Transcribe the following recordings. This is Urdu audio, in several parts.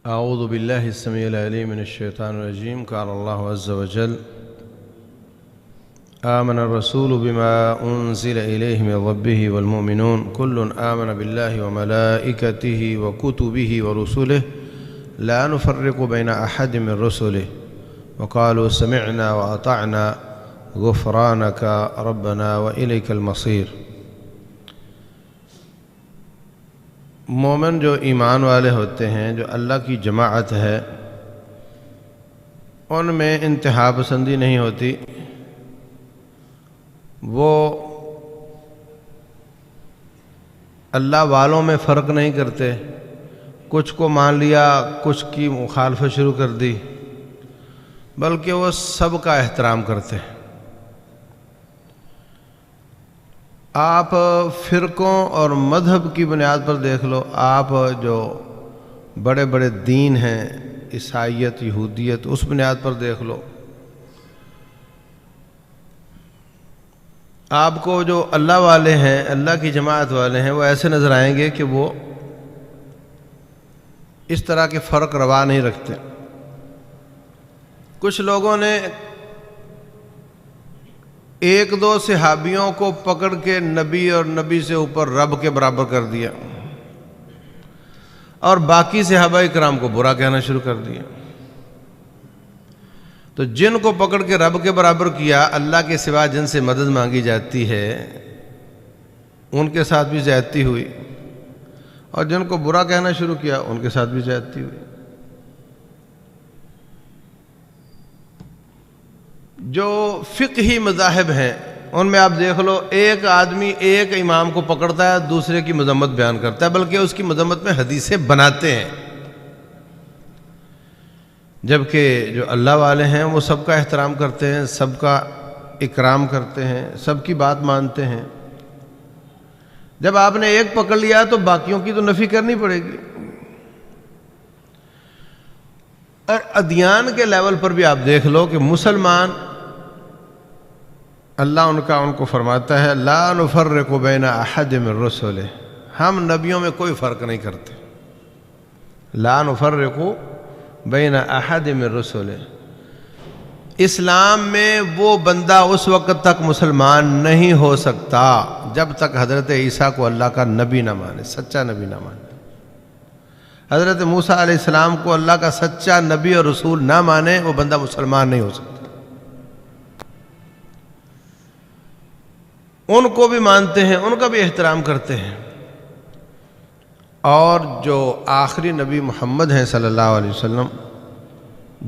أعوذ بالله السميع العليم من الشيطان الرجيم. قال الله عز وجل: آمن الرسول بما أنزل إليه من ربه والمؤمنون كل آمن بالله وملائكته وكتبه ورسله لا نفرق بين أحد من رسله وقالوا سمعنا وأطعنا غفرانك ربنا وإليك المصير. مومن جو ایمان والے ہوتے ہیں، جو اللہ کی جماعت ہے، ان میں انتہا پسندی نہیں ہوتی. وہ اللہ والوں میں فرق نہیں کرتے، کچھ کو مان لیا، کچھ کی مخالفت شروع کر دی، بلکہ وہ سب کا احترام کرتے ہیں. آپ فرقوں اور مذہب کی بنیاد پر دیکھ لو، آپ جو بڑے بڑے دین ہیں، عیسائیت، یہودیت، اس بنیاد پر دیکھ لو. آپ کو جو اللہ والے ہیں، اللہ کی جماعت والے ہیں، وہ ایسے نظر آئیں گے کہ وہ اس طرح کے فرق روا نہیں رکھتے. کچھ لوگوں نے ایک دو صحابیوں کو پکڑ کے نبی اور نبی سے اوپر رب کے برابر کر دیا، اور باقی صحابہ کرام کو برا کہنا شروع کر دیا. تو جن کو پکڑ کے رب کے برابر کیا، اللہ کے سوا جن سے مدد مانگی جاتی ہے، ان کے ساتھ بھی زیادتی ہوئی، اور جن کو برا کہنا شروع کیا، ان کے ساتھ بھی زیادتی ہوئی. جو فقہی مذاہب ہیں، ان میں آپ دیکھ لو، ایک آدمی ایک امام کو پکڑتا ہے، دوسرے کی مذمت بیان کرتا ہے، بلکہ اس کی مذمت میں حدیثیں بناتے ہیں. جبکہ جو اللہ والے ہیں وہ سب کا احترام کرتے ہیں، سب کا اکرام کرتے ہیں، سب کی بات مانتے ہیں. جب آپ نے ایک پکڑ لیا تو باقیوں کی تو نفی کرنی پڑے گی. اور ادیان کے لیول پر بھی آپ دیکھ لو کہ مسلمان، اللہ ان کو فرماتا ہے: لا نفرق بین احد من رسلہ، ہم نبیوں میں کوئی فرق نہیں کرتے. لا نفرق بین احد من رسلہ. اسلام میں وہ بندہ اس وقت تک مسلمان نہیں ہو سکتا جب تک حضرت عیسیٰ کو اللہ کا نبی نہ مانے، سچا نبی نہ مانے. حضرت موسیٰ علیہ السلام کو اللہ کا سچا نبی اور رسول نہ مانے، وہ بندہ مسلمان نہیں ہو سکتا. ان کو بھی مانتے ہیں، ان کا بھی احترام کرتے ہیں. اور جو آخری نبی محمد ہیں صلی اللہ علیہ وسلم،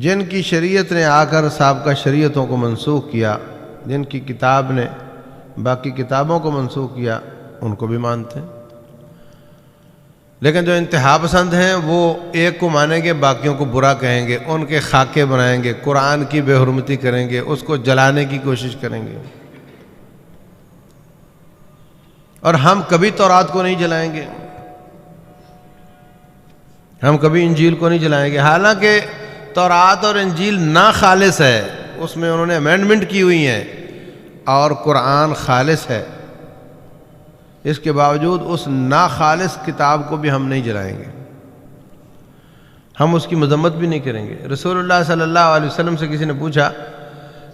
جن کی شریعت نے آ کر سابقہ شریعتوں کو منسوخ کیا، جن کی کتاب نے باقی کتابوں کو منسوخ کیا، ان کو بھی مانتے ہیں. لیکن جو انتہا پسند ہیں، وہ ایک کو مانیں گے، باقیوں کو برا کہیں گے، ان کے خاکے بنائیں گے، قرآن کی بے حرمتی کریں گے، اس کو جلانے کی کوشش کریں گے. اور ہم کبھی تورات کو نہیں جلائیں گے، ہم کبھی انجیل کو نہیں جلائیں گے. حالانکہ تورات اور انجیل ناخالص ہے، اس میں انہوں نے امینڈمنٹ کی ہوئی ہیں، اور قرآن خالص ہے. اس کے باوجود اس ناخالص کتاب کو بھی ہم نہیں جلائیں گے، ہم اس کی مذمت بھی نہیں کریں گے. رسول اللہ صلی اللہ علیہ وسلم سے کسی نے پوچھا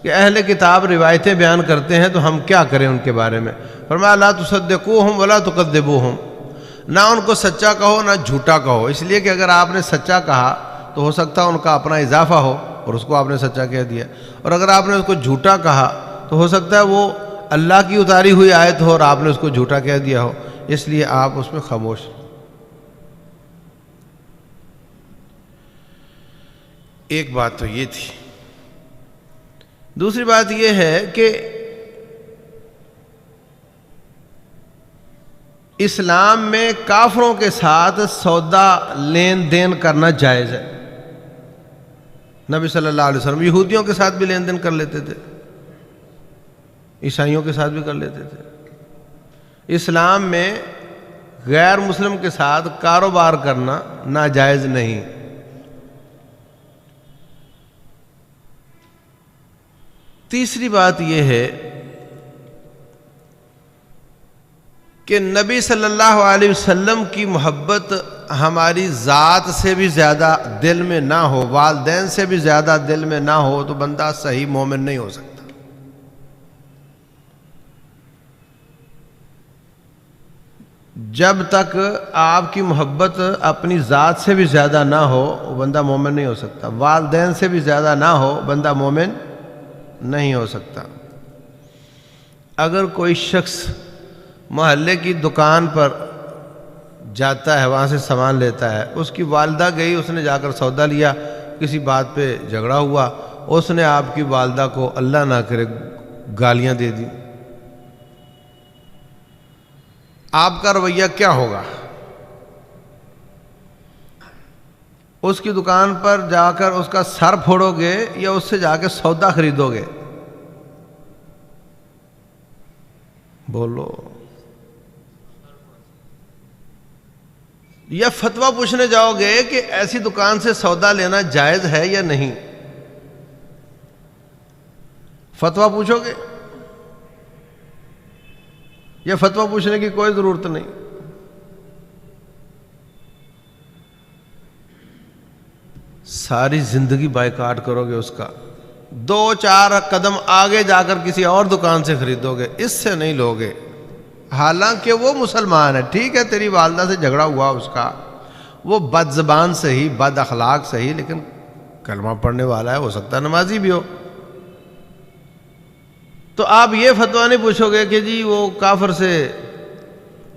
کہ اہل کتاب روایتیں بیان کرتے ہیں تو ہم کیا کریں ان کے بارے میں؟ فرمایا: لا تصدقوہم ولا تکذبوہم. نہ ان کو سچا کہو، نہ جھوٹا کہو. اس لیے کہ اگر آپ نے سچا کہا تو ہو سکتا ہے ان کا اپنا اضافہ ہو اور اس کو آپ نے سچا کہہ دیا، اور اگر آپ نے اس کو جھوٹا کہا تو ہو سکتا ہے وہ اللہ کی اتاری ہوئی آیت ہو اور آپ نے اس کو جھوٹا کہہ دیا ہو. اس لیے آپ اس میں خاموش. ایک بات تو یہ تھی. دوسری بات یہ ہے کہ اسلام میں کافروں کے ساتھ سودا لین دین کرنا جائز ہے. نبی صلی اللہ علیہ وسلم یہودیوں کے ساتھ بھی لین دین کر لیتے تھے، عیسائیوں کے ساتھ بھی کر لیتے تھے. اسلام میں غیر مسلم کے ساتھ کاروبار کرنا ناجائز نہیں. تیسری بات یہ ہے کہ نبی صلی اللہ علیہ وسلم کی محبت ہماری ذات سے بھی زیادہ دل میں نہ ہو، والدین سے بھی زیادہ دل میں نہ ہو، تو بندہ صحیح مومن نہیں ہو سکتا۔ جب تک آپ کی محبت اپنی ذات سے بھی زیادہ نہ ہو، وہ بندہ مومن نہیں ہو سکتا۔ والدین سے بھی زیادہ نہ ہو، بندہ مومن نہیں ہو سکتا۔ اگر کوئی شخص محلے کی دکان پر جاتا ہے، وہاں سے سامان لیتا ہے، اس کی والدہ گئی، اس نے جا کر سودا لیا، کسی بات پہ جھگڑا ہوا، اس نے آپ کی والدہ کو اللہ نہ کرے گالیاں دے دی، آپ کا رویہ کیا ہوگا؟ اس کی دکان پر جا کر اس کا سر پھوڑو گے یا اس سے جا کے سودا خریدو گے؟ بولو۔ یا فتویٰ پوچھنے جاؤ گے کہ ایسی دکان سے سودا لینا جائز ہے یا نہیں؟ فتویٰ پوچھو گے؟ یا فتویٰ پوچھنے کی کوئی ضرورت نہیں؟ ساری زندگی بائیکاٹ کرو گے اس کا، 2-4 قدم آگے جا کر کسی اور دکان سے خریدو گے، اس سے نہیں لوگے، حالانکہ وہ مسلمان ہے۔ ٹھیک ہے تیری والدہ سے جھگڑا ہوا اس کا، وہ بد زبان صحیح، بد اخلاق صحیح، لیکن کلمہ پڑھنے والا ہے، ہو سکتا ہے نمازی بھی ہو۔ تو آپ یہ فتویٰ نہیں پوچھو گے کہ جی وہ کافر سے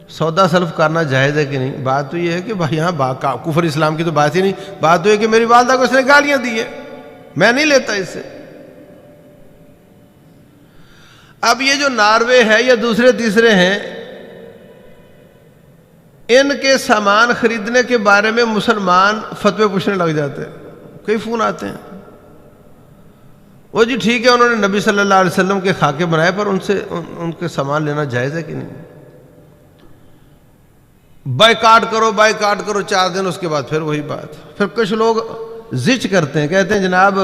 سودا سلف کرنا جائز ہے کہ نہیں۔ بات تو یہ ہے کہ بھائی یہاں کفر اسلام کی تو بات ہی نہیں، بات تو یہ کہ میری والدہ کو اس نے گالیاں دی ہیں، میں نہیں لیتا اس سے۔ اب یہ جو ناروے ہے یا دوسرے تیسرے ہیں، ان کے سامان خریدنے کے بارے میں مسلمان فتوے پوچھنے لگ جاتے ہیں، کئی فون آتے ہیں، وہ جی ٹھیک ہے انہوں نے نبی صلی اللہ علیہ وسلم کے خاکے بنائے، پر ان کے سامان لینا جائز ہے کہ نہیں؟ بائیکاٹ کرو 4 دن، اس کے بعد پھر وہی بات۔ پھر کچھ لوگ زچ کرتے ہیں، کہتے ہیں جناب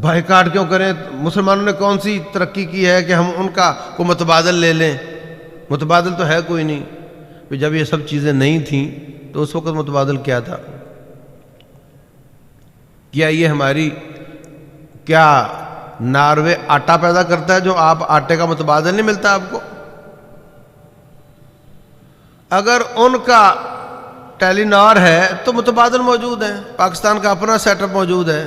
بائیکاٹ کیوں کریں، مسلمانوں نے کون سی ترقی کی ہے کہ ہم ان کا کو متبادل لے لیں؟ متبادل تو ہے کوئی نہیں۔ جب یہ سب چیزیں نہیں تھیں تو اس وقت متبادل کیا تھا؟ کیا یہ ہماری کیا ناروے آٹا پیدا کرتا ہے جو آپ آٹے کا متبادل نہیں ملتا آپ کو؟ اگر ان کا ٹیلی نار ہے تو متبادل موجود ہیں، پاکستان کا اپنا سیٹ اپ موجود ہے۔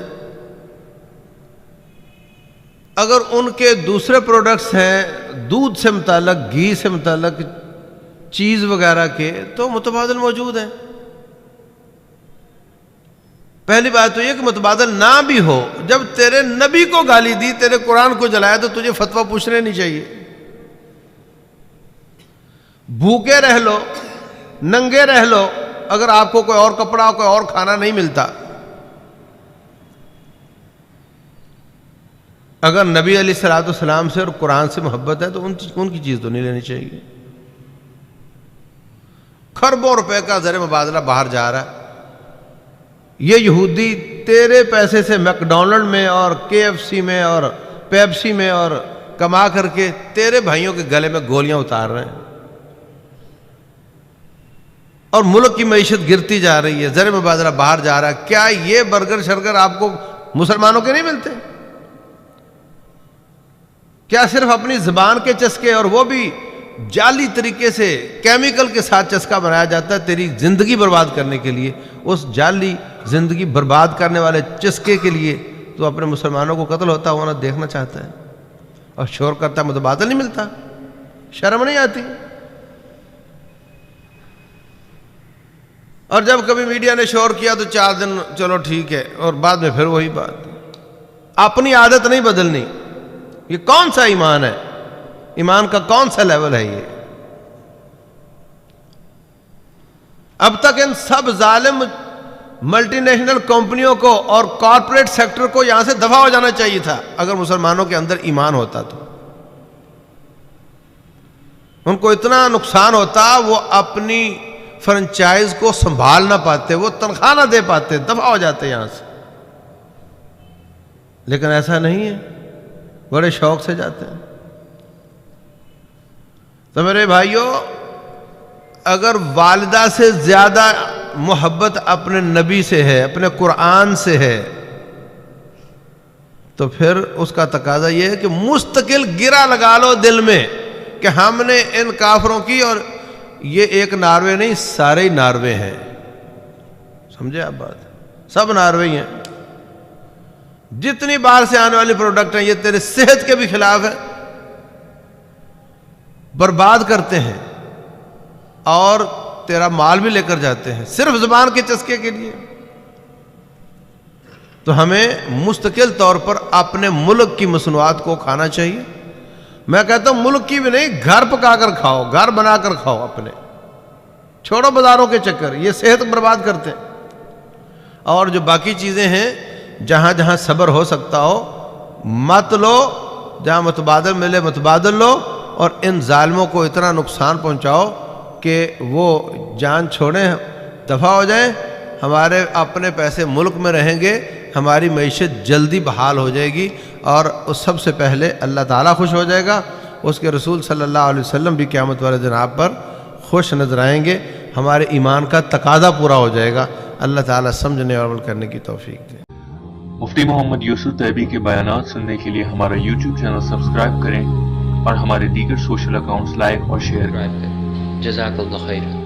اگر ان کے دوسرے پروڈکٹس ہیں دودھ سے متعلق، گھی سے متعلق، چیز وغیرہ کے، تو متبادل موجود ہیں۔ پہلی بات تو یہ کہ متبادل نہ بھی ہو، جب تیرے نبی کو گالی دی، تیرے قرآن کو جلایا، تو تجھے فتویٰ پوچھنے نہیں چاہیے۔ بھوکے رہ لو، ننگے رہ لو، اگر آپ کو کوئی اور کپڑا، کوئی اور کھانا نہیں ملتا، اگر نبی علیہ الصلوۃ والسلام سے اور قرآن سے محبت ہے تو ان کی چیز تو نہیں لینی چاہیے۔ کھربوں روپے کا زر مبادلہ باہر جا رہا ہے، یہ یہودی تیرے پیسے سے میک ڈونلڈ میں اور KFC میں اور پیپسی میں اور کما کر کے تیرے بھائیوں کے گلے میں گولیاں اتار رہے ہیں، اور ملک کی معیشت گرتی جا رہی ہے، زر مبادلہ باہر جا رہا ہے۔ کیا یہ برگر شرگر آپ کو مسلمانوں کے نہیں ملتے؟ کیا صرف اپنی زبان کے چسکے، اور وہ بھی جعلی طریقے سے کیمیکل کے ساتھ چسکا بنایا جاتا ہے تیری زندگی برباد کرنے کے لیے؟ اس جعلی زندگی برباد کرنے والے چسکے کے لیے تو اپنے مسلمانوں کو قتل ہوتا ہوا نہ دیکھنا چاہتا ہے، اور شور کرتا ہے متبادل نہیں ملتا؟ شرم نہیں آتی؟ اور جب کبھی میڈیا نے شور کیا تو 4 دن چلو ٹھیک ہے، اور بعد میں پھر وہی بات۔ اپنی عادت نہیں بدلنی۔ یہ کون سا ایمان ہے؟ ایمان کا کون سا لیول ہے یہ؟ اب تک ان سب ظالم ملٹی نیشنل کمپنیوں کو اور کارپوریٹ سیکٹر کو یہاں سے دفع ہو جانا چاہیے تھا، اگر مسلمانوں کے اندر ایمان ہوتا تو۔ ان کو اتنا نقصان ہوتا، وہ اپنی فرنچائز کو سنبھال نہ پاتے، وہ تنخواہ نہ دے پاتے، دفع ہو جاتے یہاں سے۔ لیکن ایسا نہیں ہے، بڑے شوق سے جاتے ہیں۔ تو میرے بھائیوں، اگر والدہ سے زیادہ محبت اپنے نبی سے ہے، اپنے قرآن سے ہے، تو پھر اس کا تقاضا یہ ہے کہ مستقل گرا لگا لو دل میں کہ ہم نے ان کافروں کی، اور یہ ایک ناروے نہیں، سارے ہی ناروے ہیں. سمجھے آپ بات؟ سب ناروے ہیں. جتنی باہر سے آنے والی پروڈکٹ ہیں یہ تیرے صحت کے بھی خلاف ہے، برباد کرتے ہیں اور تیرا مال بھی لے کر جاتے ہیں صرف زبان کے چسکے کے لیے. تو ہمیں مستقل طور پر اپنے ملک کی مصنوعات کو کھانا چاہیے. میں کہتا ہوں ملک کی بھی نہیں، گھر پکا کر کھاؤ، گھر بنا کر کھاؤ اپنے، چھوڑو بازاروں کے چکر، یہ صحت برباد کرتے ہیں. اور جو باقی چیزیں ہیں جہاں جہاں صبر ہو سکتا ہو مت لو، جہاں متبادل ملے متبادل لو، اور ان ظالموں کو اتنا نقصان پہنچاؤ کہ وہ جان چھوڑیں، دفع ہو جائیں. ہمارے اپنے پیسے ملک میں رہیں گے، ہماری معیشت جلدی بحال ہو جائے گی، اور اس سب سے پہلے اللہ تعالیٰ خوش ہو جائے گا. اس کے رسول صلی اللہ علیہ وسلم بھی قیامت والے دن آپ پر خوش نظر آئیں گے. ہمارے ایمان کا تقاضا پورا ہو جائے گا. اللہ تعالیٰ سمجھنے اور عمل کرنے کی توفیق دے. مفتی محمد یوسف طیبی کے بیانات سننے کے لیے ہمارا یوٹیوب چینل سبسکرائب کریں اور ہمارے دیگر سوشل اکاؤنٹس لائک اور شیئر کریں. جزاک اللہ خیر.